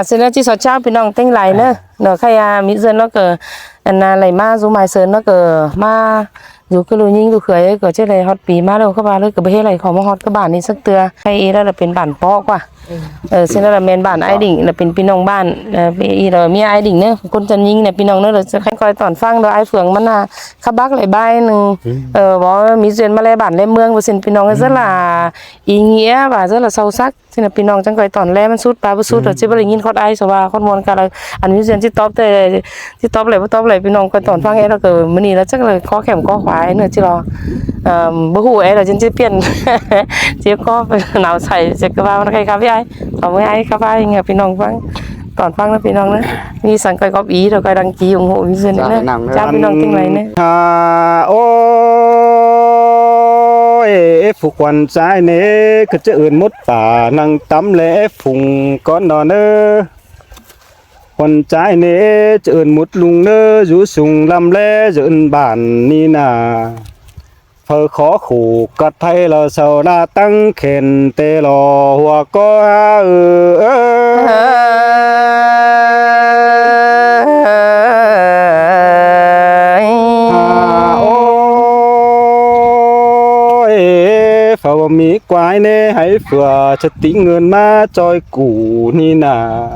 xin nó chỉ sợ cháo bên nông tinh lại nữa nó khai mỹ dân nó cờ anh lại ma dù mai sơn nó cờ ma dù cái lối nhìn dù khởi cờ trên này hot pí ma đâu các bạn ơi cờ bây giờ này khó mà hot các bạn đi sức tưa hay đó làเป็นbản pó quá xin đó là men bản ai đỉnh làเป็นพี่น้องบ้านอีเรามีไอ้ดิ่งเนอะคนจันยิงเนี่ยพี่น้องเนอะเราจะคอยตอนฟังเราไอ้เฟืองมันขับบักไหลใบหนึ่งบอกมีเสียนมาเลยบ้านเลยเมืองว่าสินพี่น้องrất là ý nghĩa và rất là sâu sắc xin làพี่น้องจังคอยตอนแรกมันสุดปลาสุดเราจะไม่ได้ยินคอดไอ้สว่าคอดมวลกันเลยอันมีเสียนที่ท็อปเลยที่ท็อปเลยท็อปเลยพี่น้องคอยตอนฟังไอ้เราเกิดมันนี่แล้วจังเลยข้อแข็งข้อขวาเนอะที่เราบ่หูไอ้เราจนจะเปลี่ยนเจี๊ยบก็เป็นหนาวใส่เจ็บกระเพาใครครับพี่ไอ้ขอไม่ไอ้ครับไอ้เงี้ยพี่น้องฟังตอนฟังนะพี่น้องนะมีสั่งคอยก๊อปý rồiคอยđăng ký ủng hộพี่เซนนะจ้าพี่น้องทิ้งไรเนี่ยโอ้ยphục quan trái nế cứ chữ ươn mốt bà năng tắm lễ phùng con đò nơ quan trái nế chữ ươn mốt lùng nơ rú sùng làm lễ dưỡng bản ni nà phơ khó khủ cắt thay là sầu la tăng khen tê lò hòa có phao mỹ quái nê hãy vừa chất tính ngân ma trôi củ ni nà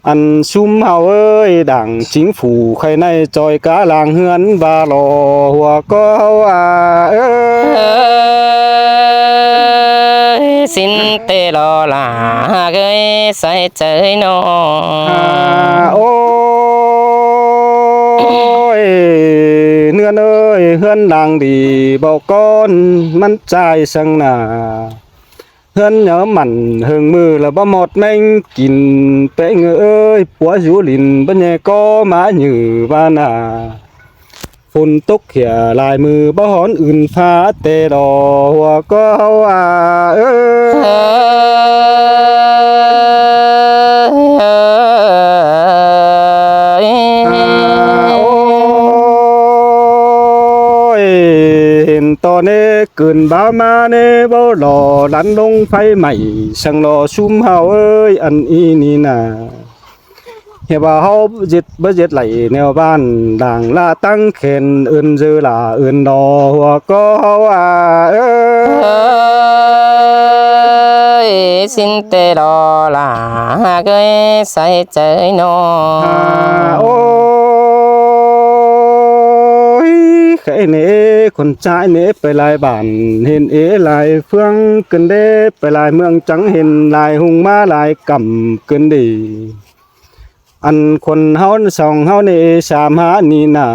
ăn sum hào ơi đảng chính phủ khay này trôi cá làng hươn và lò hòa có xin tê lò là cái say chơi nó ôi nương ơi hươn làng đi bao con mắt trai sang nà hươn nhớ mặn hương mưa là bao một mình kín bé ngựa ơi búa rú lìn bên nhà có má như ba nà phun tốc khỉa lại mưa bao hón ưn phá tê đò hòa có to nê cơn bão ma nê bao lò đánh đông phay mày sang lò sum hào ơi ăn y ni nà hiệp bà hao giết bớt giết lại neo ban đảng la tăng khen ơn dư là ơn đò hòa có xin tê đò là cái say chơi nó khẽ nế con trai nế phải lại bản hiền ế lại phương cần đế phải lại mương trắng hiền lại hùng ma lại cầm cơn đi ănคนเฮาsòngเฮาnế sàm há ni nà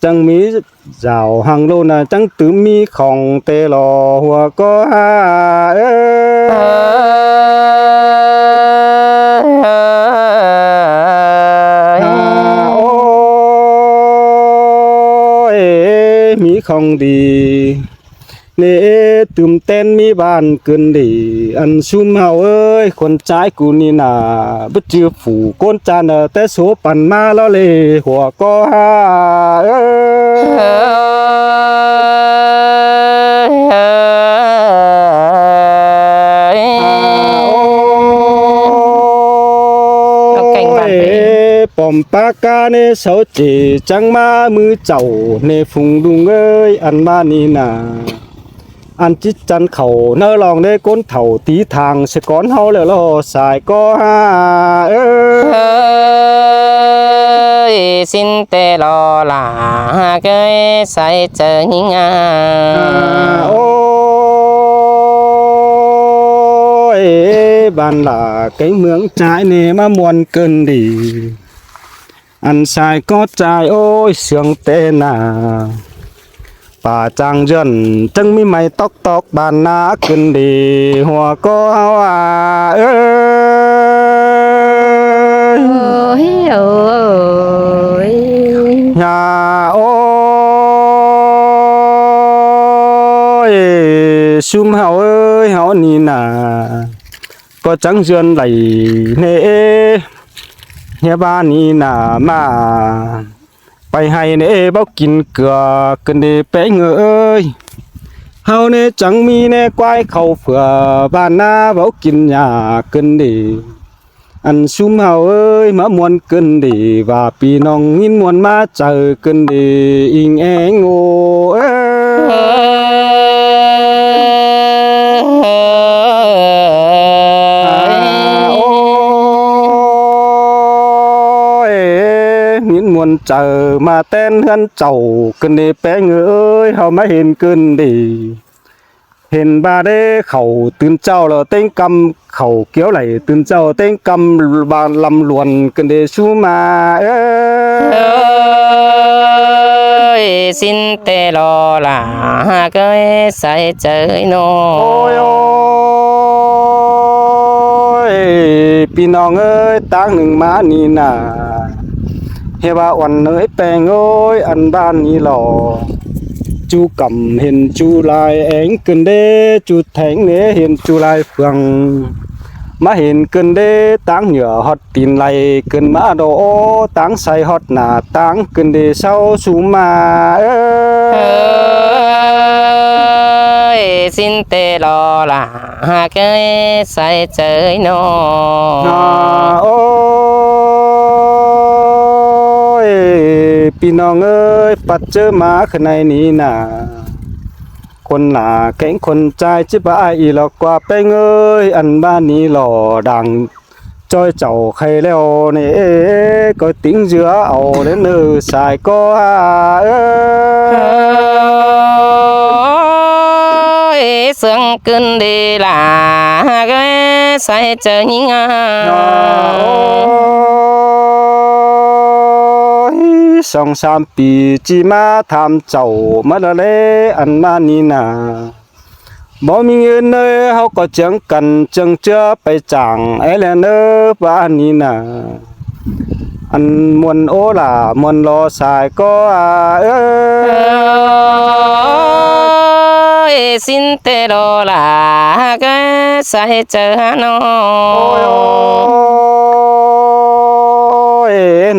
chẳng mí rào hàng lô nà chẳng tứ mi khòng tê lò hòa có mi không đi nè tùm tên mi bàn cơn đi ăn sum hào ơi con trái của ni nà bất chưa phủ con cha nè té số bàn ma lo lê hòa có bom pa ca nê sáu chỉ trắng ma mưa chậu nê phùng đùng ơi ăn ma ni nà ăn chít chăn khẩu nơ lòng nê côn thầu tí thang sẽ con hao lỡ lo xài có xin tê lo là cái say chơi bàn là cái mương trái nè mà muôn cơn đi ăn sai có trai ôi sướng tê nà bà chàng dần chân mi mày tóc tóc bàn ná cơn đi hòa có nhà ôi sum hào ơi hào ni nà có trắng dần lầy nè nhà ba ni nà mà bay hay nè bao kín cửa cần để bé ngựa ơi hao nè trắng mi nè quay khẩu phở ba na bao kín nhà cần để อันซุมเฮาเอ้ยมามวนเกินดีว่าพี่น้องยินมวนมาเจอเกินดีอิงแองโอเอ้โอ้ยยินมวนเจอมาเต้นเฮือนเจ้าเกินดีแป้งเอ้ยเฮามาเห็นเกินดีเห็นบาเด้เขาตื่นเจ้าแล้วเต้งกำเขาเกี้ยวไหลตื่นเจ้าเต้งกำบานลำลวนกันเดชูมาxin tê lo là cái sai chơi nó โอ้ยโอ้ยพี่น้องเอ้ยตั้งหนึ่งมานี่นาเฮว่าอ่อนเอ้ยแปลงเอ้ยอันบ้านนี้หล่อจูกำเห็นจูลายแองเกินเด้จูแทงเนเห็นจูลายเฟืองมาเห็นเกินเด้ตั้งเหนือฮอดตีนไหลเกินมาโดตั้งใส่ฮอดหน้าตั้งเกินเด้เศร้าสูมาxin tê lo là cái sai chơi nó โอ้ยพี่น้องเอ้ยปัดเจอมาข้างในนี้น่ะคนหนาแข็งคนใจจิบอายอีหลอกกว่าแป้งเอ้ยอันบ้านนี้หล่อดังจอยเจ้าใครแล้วนี่ก็ติ้งเสือเอาเล่นเออสายก็เอ้ย sương cơn đi là cái say chơi nhing à สองสามปีจีมาทำเจ้ามาละเลอันมานี่นาบ่มีเงินเลยเฮาก็จังกันจังเจือไปจ่างไอ้แลเนอบ้านนี้น่ะอันมวนโอล่ะมวนรอสายก็xin tê đồ là cái say chơi nó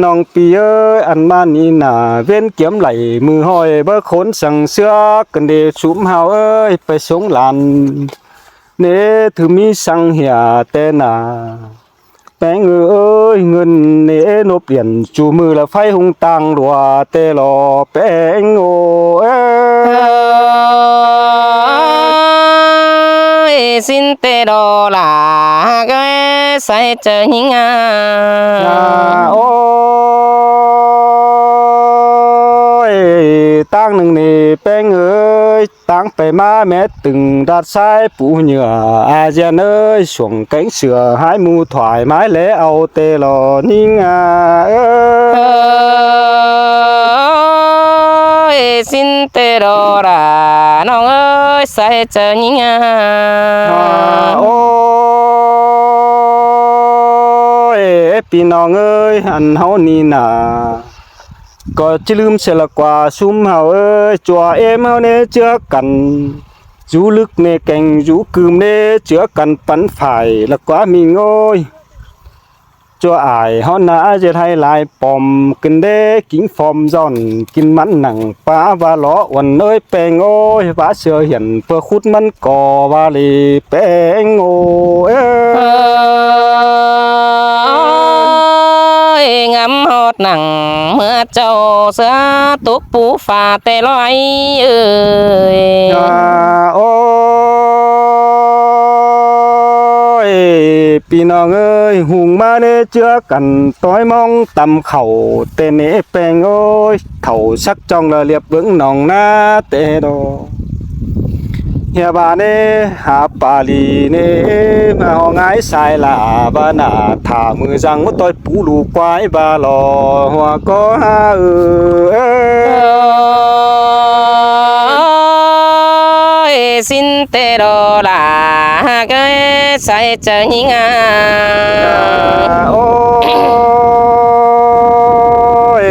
น้องปีเอ้ยอันมานี่น่ะเว้นเกียมไหลมือห้อยเบ่ขนสั่งเสื้อกันเดชุมเฮาเอ้ยไปสงหลานเนถือมีสั่งเหียแต่น่ะแป้งเอ้ยเงินเนนบเปลี่ยนจูมือละไฟหุงตังรัวแต่รอแป้งโอ้xin tê đồ là cái say chơi nhing à โอ้ยตั้งหนึ่งนี่แป้งเอ้ยตั้งไปมาแม่ตึงดัดซ้ายปูเหยื่ออาเจียนเอ้ยส่งแกงเสือหายมูถอยไม้เละเอาเตลอนิ่งxin tê đồ là nó ơi say chơi nhing à โอ้ยพี่น้องเอ้ยอันเฮานี่น่ะก็จะลืมเสียละกว่าซุมเฮาเอ้ยจัวเอ็มเฮาเนเจือกันอยู่ลึกในแก่งอยู่คืมเนเจือกันปันฝ่ายละกว่ามีโง่ยจัวอายเฮาน่าจะให้ลายปอมกินเด้กินฟอมซ่อนกินมันหนังปลาว่าล้อวันเอ้ยแป้งโอ้ยว่าเสือเห็นเพื่อขุดมันก่อว่าลีแป้งโอ้ngắm hót nặng mưa trâu sữa túc bú phà tê loay ơi โอ้ยพี่น้องเอ้ยหุงมาเนเจือกันต้อยมองตำเข่าเตเนแปงโอ้ยเข่าชักจ้องละเรียบเบิ้งหนองหน้าเตโดเฮียบาเนหาปาลีเนมาหองายสายลาบานาถ้ามือจังมุต้อยปูลูกควายบาลอหัวก็หาxin tê đồ là cái say chơi nhing à โอ้ย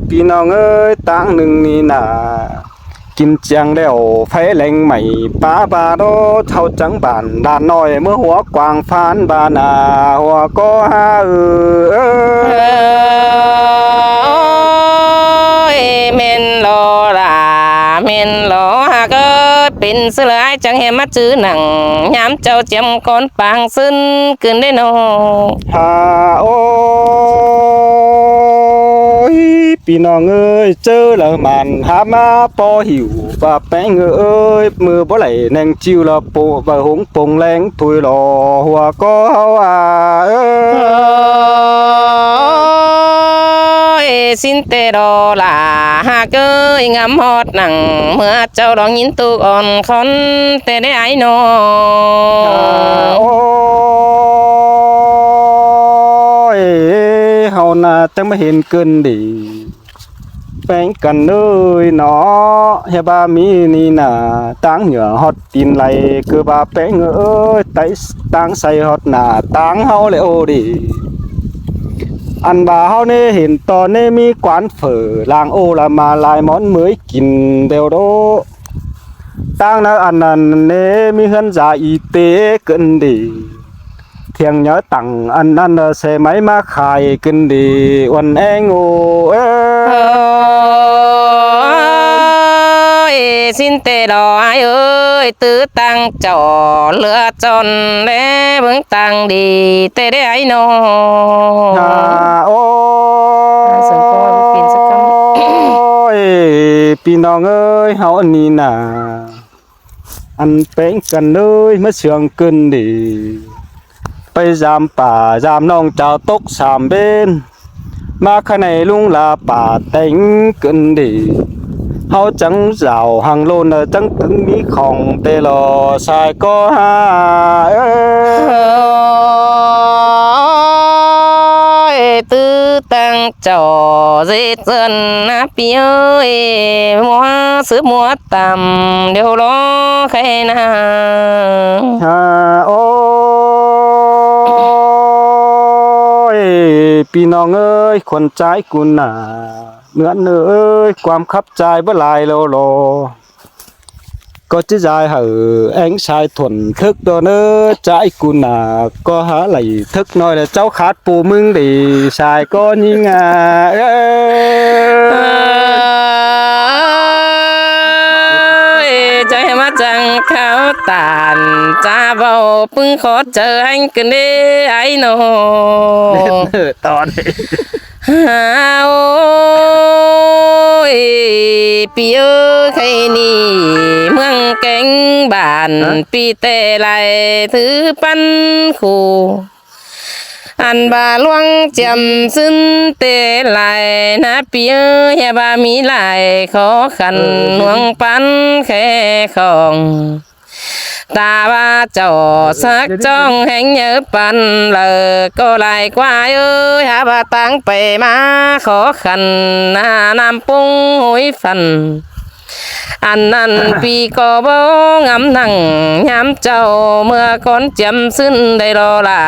พี่น้องเอ้ยตั้งหนึ่งนี่น่ะกินเจียงแล้วไฟแรงใหม่ป้าบาโดเท่าจังบานด้านน้อยเมื่อหัวกวางฟานบานาหัวก็หาmen lo là men lo ha cái เป็นเสลายจังแหมาจื้อหนังยามเจ้าเจียมก้อนปางซึ้นขึ้นได้นอ หาโอ้ยพี่น้องเอ้ยเจอแล้วมันหามาปอหิวว่าแป้งเอ้ยมือบ่ไหลแนงจิวละโปว่าหงปงแรงถุยหล่อหัวก็เฮาเอ้ย สินเตดอลาหากเอ้ยงามฮอดหนังเมื่อเจ้าดองยินตุกอ่อนคอนแต่ได้ไอ้นอ โอ้ยเฮาน่ะจังมาเห็นเกินดีแป้งกันเอ้ยเนาะเฮยบามีนี่น่ะตั้งเหนือฮอดตีนไหลคือบาแป้งเอ้ยไตตั้งใส่ฮอดหน้าตั้งเฮาเลยโอดิอันบาเฮานี่เห็นตอนนี้มีกวานเฝอลางโอละมาลายหมอนเหมยกินเดวโดตั้งนะอันนั้นเน่มีเฮือนจ่าอีเตเกินดีเที่ยงnhớ tặng anh xe máy má khai kinh đi quanh em ô โอ้ยสินเตดอไอเอ้ยตื้อตังจ่อเลือจนแลเบิ่งตังดีแต่ได้ไอ้นอ hà ô Sẵn có lúc pin sẽ cắm. ôi pinน้องเอ้ยเฮาอันนี้น่ะอันเป็นกันเอ้ยมาเชื่องเกินดีไปยามป่ายามน้องเจ้าตกสามเบนมาข้างในลุงลาป่าแต่งเกินดีเฮาจังเจ้าหังโลนจังถึงมีของเตลอสายก็หาเอ้ย tư tăng trò dễ dần nắp ơi mua sữa mua tầm đều lo khay na ฮาโอ้ยพี่น้องเอ้ยคนใจกุนน่ะเหมือนเอ้ยความคับใจบ่หลายโลโลก็จะใจเหอแองชายthuần thức đó nữa trái cùn à có há lại thức nói là cháu khát bù mưng đi xài có nhưngใจมาจังเขาตานจ้าเบาปึ้งขอเจออันกันเด้ไอ้โน ตอนนี้ โอ้ยปีเอ้ยใครนี่เมืองแกงบ้านปีแต่ไรถือปันคู่อันบาลวงจำซึ้นเตไหลนะปีเอ้ยบามีไหลขอขันหวงปันแค่ของตาว่าเจ้าสักจ้องแห่งเยอะปันเลยก็ไหลกว่าเอ้ยหาบาตั้งไปมาขอขันหน้านำปุ้งหุยฟันอันนั้นปีก็บ่งำนั่งย้ำเจ้าเมื่อก่อนจำซึ้นได้รอลา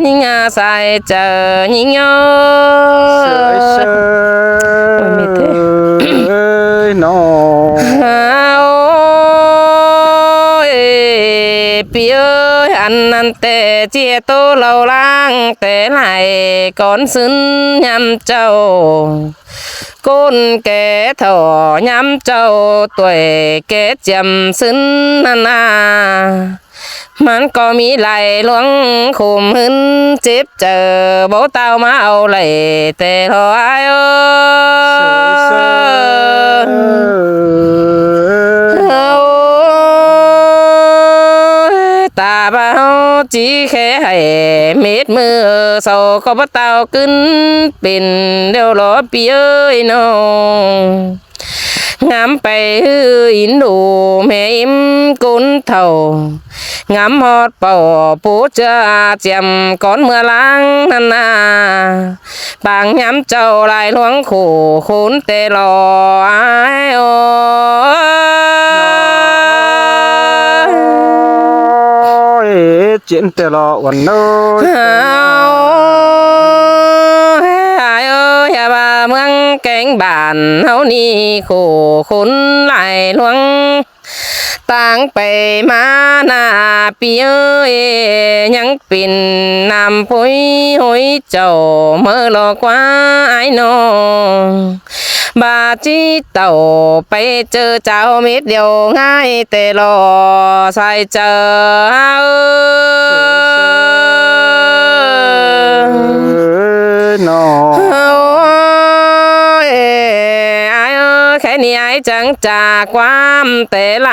ยิ่งอาศัยเจอยิ่งเยอะ ơi nó โอ้ยปีเอ้ยอันนั้นแต่เจียโตเราล้างแต่ไหลก่อนซึ้นย้ำเจ้าก้นแก่ถ่อย้ำเจ้าตัวแก่จำซึ้นนามันก็มีไหลหลวงขุมหึนเจ็บเจอโบเต้ามาเอาไหลแต่รอไอ้เอ้ยตาเบาจีแค่ให้เม็ดมือโซก็บ่เต้าขึ้นเป็นเดี๋ยวรอปีเอ้ยน้องงามไปอินดูแม่อิ่มกุนเท่างามฮอดเป่าปูเจ้าเจียมก่อนเมื่อล้างนั่นนาบางย้ำเจ้าลายหลวงขู่ขุนเตลอไอโอ chuyện tè lọ quần nơi เอ้ยบาเมืองแกงบ้านเฮานี่ขู่ขุนหลายหลวง ต่างไปมาหน้าปีเอ้ยยังเป็นน้ำพุยหุยเจ้าเมื่อรอกว่าไอ้น้องบาจีเต่าไปเจอเจ้ามิดเดียวง่ายแต่รอใส่เจอนอแค่นี้ไอ้จังจากความแต่ไหล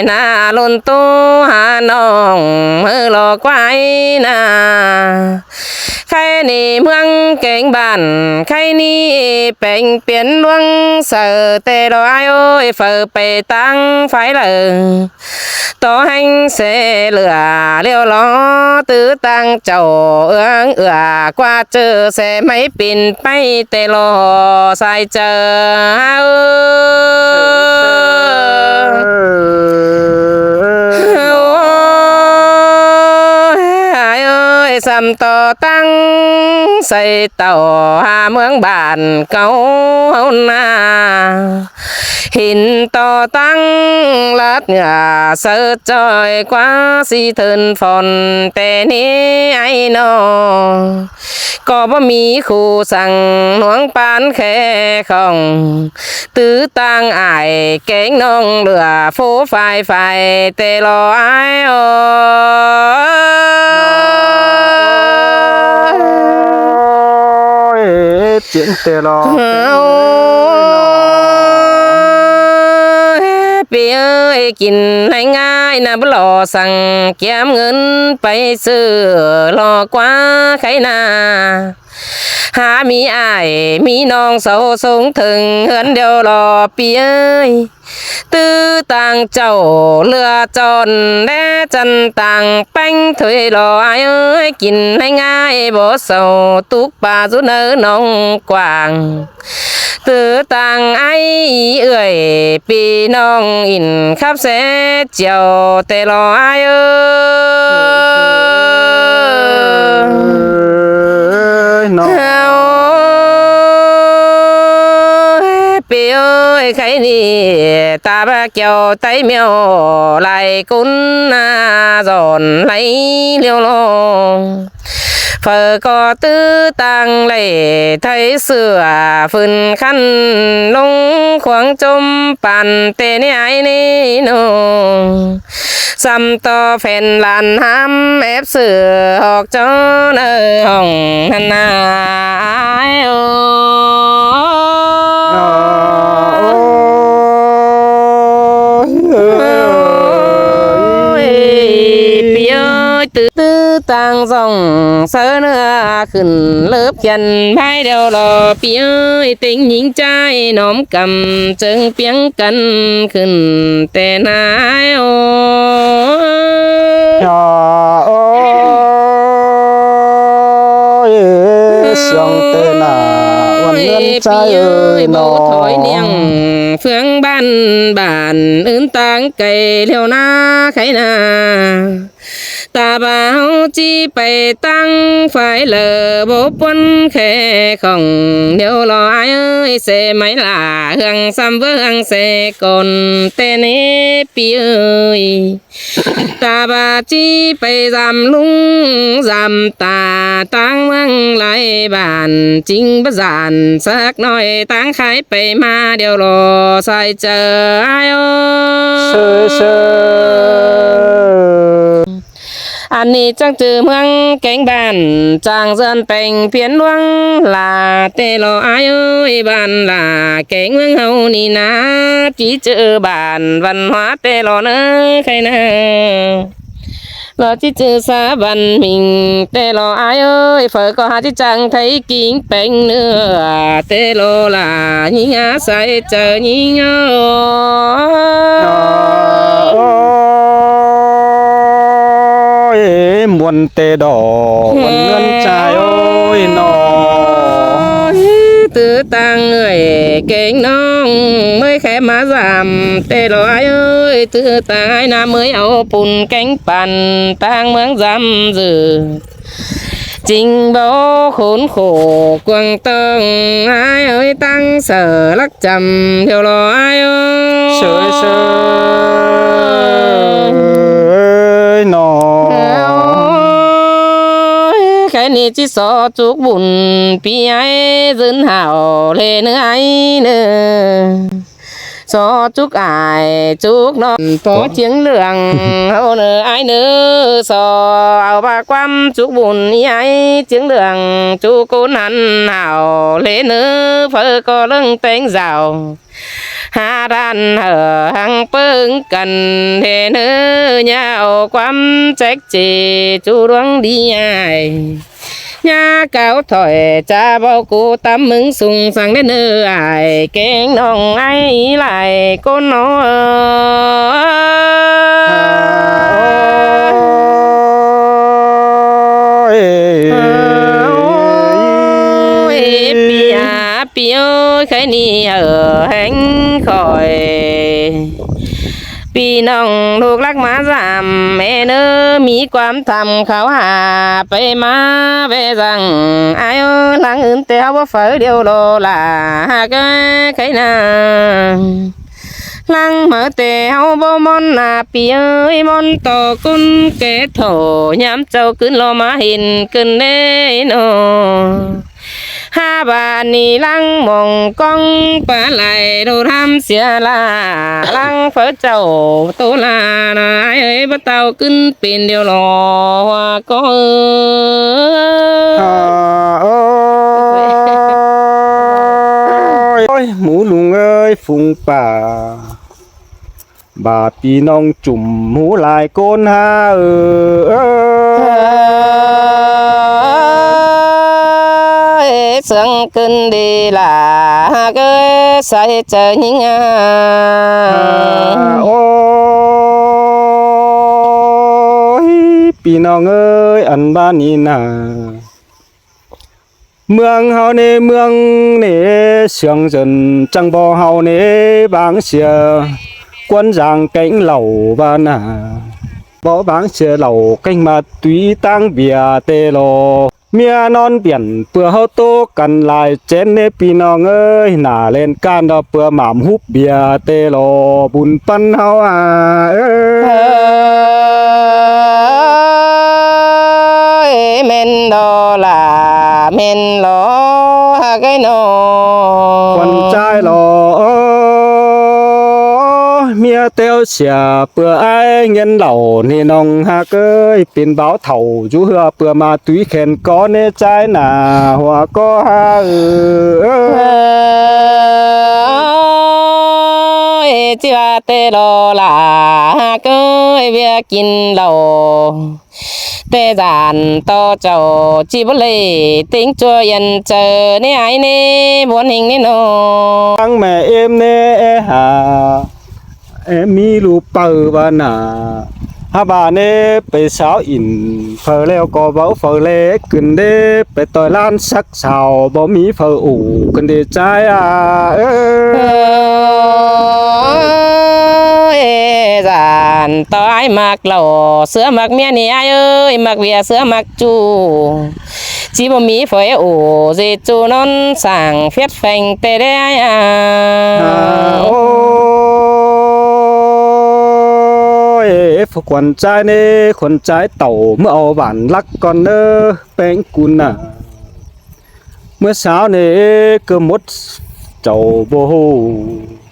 หน้าลุนตู้หาน้องมือหลอกไว้นาใครนี่เมืองเก่งบ้านใครนี่เป็นเปลี่ยนดวงเสือแต่รอยโอ้ยเฟือไปตั้งไฟเลยต่อให้เสเหลือเลี้ยวล้อตื้อตั้งเจ้ากว่าเจอเสไม่ปิ่นไปแต่รอใส่เจสำต่อตั้งใส่เต่าหาเมืองบ้านเก่าเฮานาหินต่อตั้งลัดเหงื่อเสือจอยกว่าสีเทินฝนแต่นี้ไอ้น้องก็บ่มีคู่สั่งหวงปานแค่ของตื้อตั้งอายเก่งน้องเหลือฟูไฟแต่รอไอ้chuyện tê lo ปีเอ้ยกินให้ง่ายนะบ่หล่อสั่งเก็บเงินไปซื้อรอกว่าใครนาหามีอ้ายมีน้องเสาสูงถึงเฮือนเดียวรอปีเอ้ยตื้อต่างเจ้าเรือจนและจันต่างแป้งถอยรออ้ายเอ้ยกินให้ง่ายบ่เศร้าตุกป่าสุเนอน้องกว้างตื้อต่างไอ้เอ้ยปีน้องอินขับเสเจียวแต่รออ้ายเอ้ยน้องปีเอ้ยใครนี่ตาบะเกี่ยวไตเมียวไหลกุ้นนาจอนไหลเลี้ยวลงเฟอก็ตื้อตังไหลไทยเสือฝืนขันลงขวางจมปั่นเตนี่ไอ้นี่น้องซ้ำต่อแผ่นลานห้ำแอบเสือออกจอเนอห้องนาโอตื้อต่างส่องเสือเนื้อขึ้นเลิบยันไพ่เดียวรอปีเอ้ยติงหญิงใจน้อมกำจึงเปียงกันขึ้นแต่นายโอsông tê nàวันเงินใจเอ้ยนอถอยเนียงเฟืองบ้านอื่นต่างไก่เลี้ยวหน้าไข่นาตาบ่าวจีไปตั้งไฟเลอโบปนแค่ของเดียวรอไอ้เอ้ยเสไม่ล่าเฮืองซ้ำเบื้องเสก่อนแต่เนปีเอ้ยตาบ่าจีไปจำลุงจำตาตั้งเมืองไหลบ้านจริงประสานสักหน่อยตั้งขายไปมาเดียวรอใส่เจอไอ้เอ้ยอันนี้จังจือเมืองแกงบ้านจางเซินเป็นเพียนดวงลาเตโลอายเอ้ยบ้านลาแกงเมืองเฮานี่นะจีเจอบ้านวันหัวเตโลเนอใครนะรอจีเจอสาบันมิงเตโลอายเอ้ยเฟอก็หาที่จังไทยกิ่งเป็นเนื้อเตโลลายิงอาใส่เจอยิงเอ้มวนเตดอวันเงินใจโอ้ยนอตื้อตังเอ้ยเก่งน้องเมื่อแค่มาจำเตลอยเอ้ยตื้อตายน้ำเมื่อเอาปุ่นแกงปั่นตั้งเมืองจำจือจริงบ่ขนโขกวางต้องไอ้เอ้ยตั้งเสือลักจำเดียวรอไอ้เอ้ย นี่จิสอจุกบุญปีไอ้ยืนเห่าเลเนื้อไอ้เนื้อสอจุกอายจุกนอนพอเจียงเหลืองเอาเนื้อไอ้เนื้อสอเอาปากความจุกบุญไอ้เจียงเหลืองจุกคนหันเห่าเลเนื้อเพื่อก็เรื่องเต็งเจ้าhà đàn hở hàng bưng cần thế nữ nhau quắm trách chỉ chú đoán đi ai nhà cao thổi cha bao cô tắm mừng sung sang đến nơi ai kén nong ai lại cô nó Pi ơi khởi ni ở hánh khỏi Pi nong thuộc lắc má giảm mẹ nơ mi quam thầm khảo hàไปmá về rằng ai ơi lăng ưn téo bó phở điều đồ là cái khởi nàng lăng mở téo bó món nà pi ơi món tổ cún kế thổ nhám châu cứng lo má hình cứng đế nô ha bà ni lăng mong con bà lại đồ tham xia là lăng phở chầu tô là ai ơi bắt tao cưng pin điều lò hoa có ơi mũ lùng ơi phùng bà pi nong chùm mũ lại con ha sương cơn đi là cái say chờ những ôi pi nong ơi ăn ba ni na mương hao nè mương nè sương dần trăng bò hao nè báng xìa quân giang cánh lẩu ba na bỏ báng xìa lẩu cánh mà túy tăng bìa tê lò mía non biển bữa hao tô cần lại chén nè pi nong ơi nà lên can đó bữa mảm húp bìa tê lò bùn pan hao men đó là men lo cái nó con trai lò mía teo xìa bữa ai nhân lẩu nè nong ha ơi pin báo thầu chú hưa bữa mà túy khen có nè trái nà hoa có ha chưa tê lo là cái việc kín lẩu tê giàn to trầu chỉ bớt lệ tính cho yên chờ nè ai nè muốn hình nè nó tăng mẹ em nè hà em mi lu bờ ba nà ha bà nèไปสาวอินเฟอแล้วก็เว้าเฟอเล็กขึ้นเด้ไปต่อยล้านสักสาวบ่มีเฟออู่ขึ้นเด้ใจgiàn to ai mặc lẩu sữa mặc miên thì ai ơi mặc bìa sữa mặc chu chỉบ่มีphải ủ gì chu non sảng phết phanh tê đê ai phục quần trai nê quần trai tàu mưa ao bản lắc con nơ bén cún àเมื่อเช้านี้ก็มดเจ้าโบหู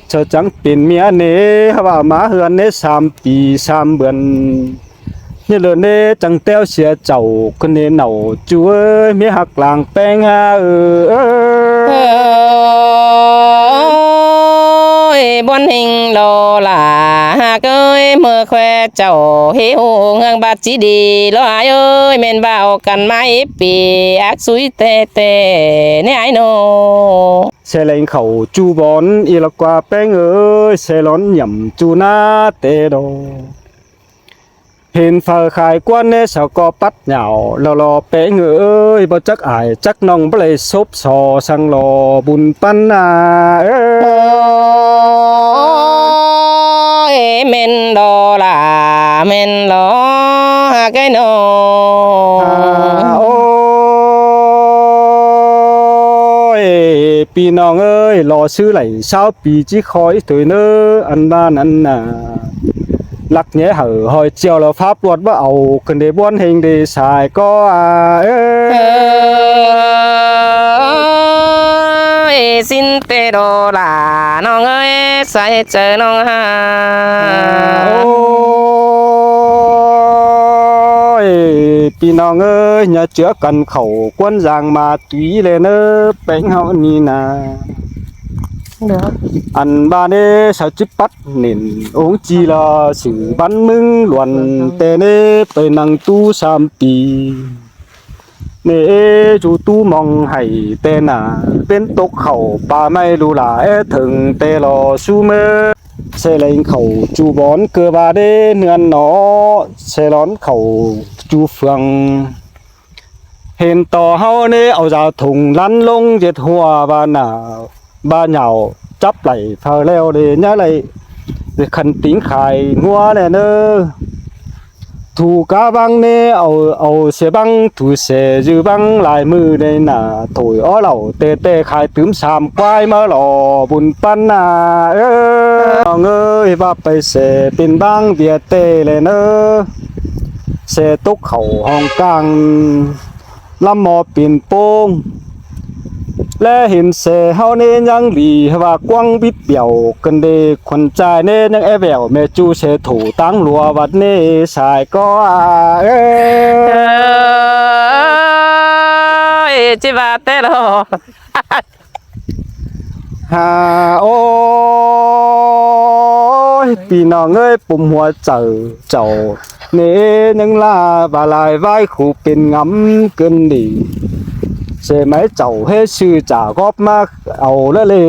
เธอจังเป็นเมียเน่ว่ามาเฮือนเน่3 ปี3 เดือนนี่เลยเน่จังเต้วเสียเจ้าคนเน่เหนาจัวเมียหักหลังแป้งฮะbốn hình lo là ơi mưa khoe chầu hiếu ngang bát chỉ đi lo ai ơi men bao cần mai bì ác suy tê tê nè ai nô xe lên khẩu chu bón y là qua bén ơi xe lón nhầm chu na tê đồ hình phở khai quan nè sao có bắt nhạo lò bén ơi bao chắc ải chắc nong bê lê xốp sò sang lò bùn pan men đó là men lo cái nô ôi pi nong ơi lò sư lại sao pi chỉ khói tuổi nơ ăn ba ăn nà ลักแย่เหอหอยเจียวแล้วpháp luậtบ่เอาขึ้นได้บ่อนเฮงได้สายก็เอ้ เอ้ ย ยสินเตโดลาน้องเอ้ยใส่เจอน้องหา โอ้ยพี่น้องเอ้ยอย่าเจือกันเข้ากวนยางมาตุยเลยเนอะแป้งเฮานี่นะ เดี๋ยว อันบาเนสาวจิปัดนินองจีลาสื่อบ้านมึงหลวนแต่เนไปนั่งตู้3 ปีเนจูตู้มองให้แต่หนาเป็นตกเขาป่าไม่รู้หลายถึงแต่รอซูเมอเสลงเขาจูบอนเกือบาเดเนือนหนอเสร้อนเขาจูเฟืองเห็นต่อเฮาเนเอาจากถุงลันลงเจ็ดหัวบาหนาบาเหยาจับไหลเท่าแล้วเดญะไหลคันติ้งขายงัวแน่เนอถูกกาบังเนเอาเสบังถูเสจือบังลายมือในหน้าถอยอ้อเหล่าเตขายตื้ม3 ควายมาหล่อบุญปันนาน้องเอ้ยว่าไปเสเป็นบังเบียเตเลยเนอเสตกเขาห้องกลางลำหมอปีนโป้งและเห็นเสเฮาเนยังหลีว่ากว้างบิดเปี่ยวกันเดคนใจเนยังแอแววแม่จูเสถูตั้งหลัววัดเนสายก็เอ้ เอ้ยจิบาเตโด ฮาโอ้ยพี่น้องเอ้ยปุ่มหัวเจ้าเนยังลาบาลายไว้ขู่เป็นงำเกินดีเสไหมเจ้าให้ชื่อจ่ากอบมาเอาแล้วเลย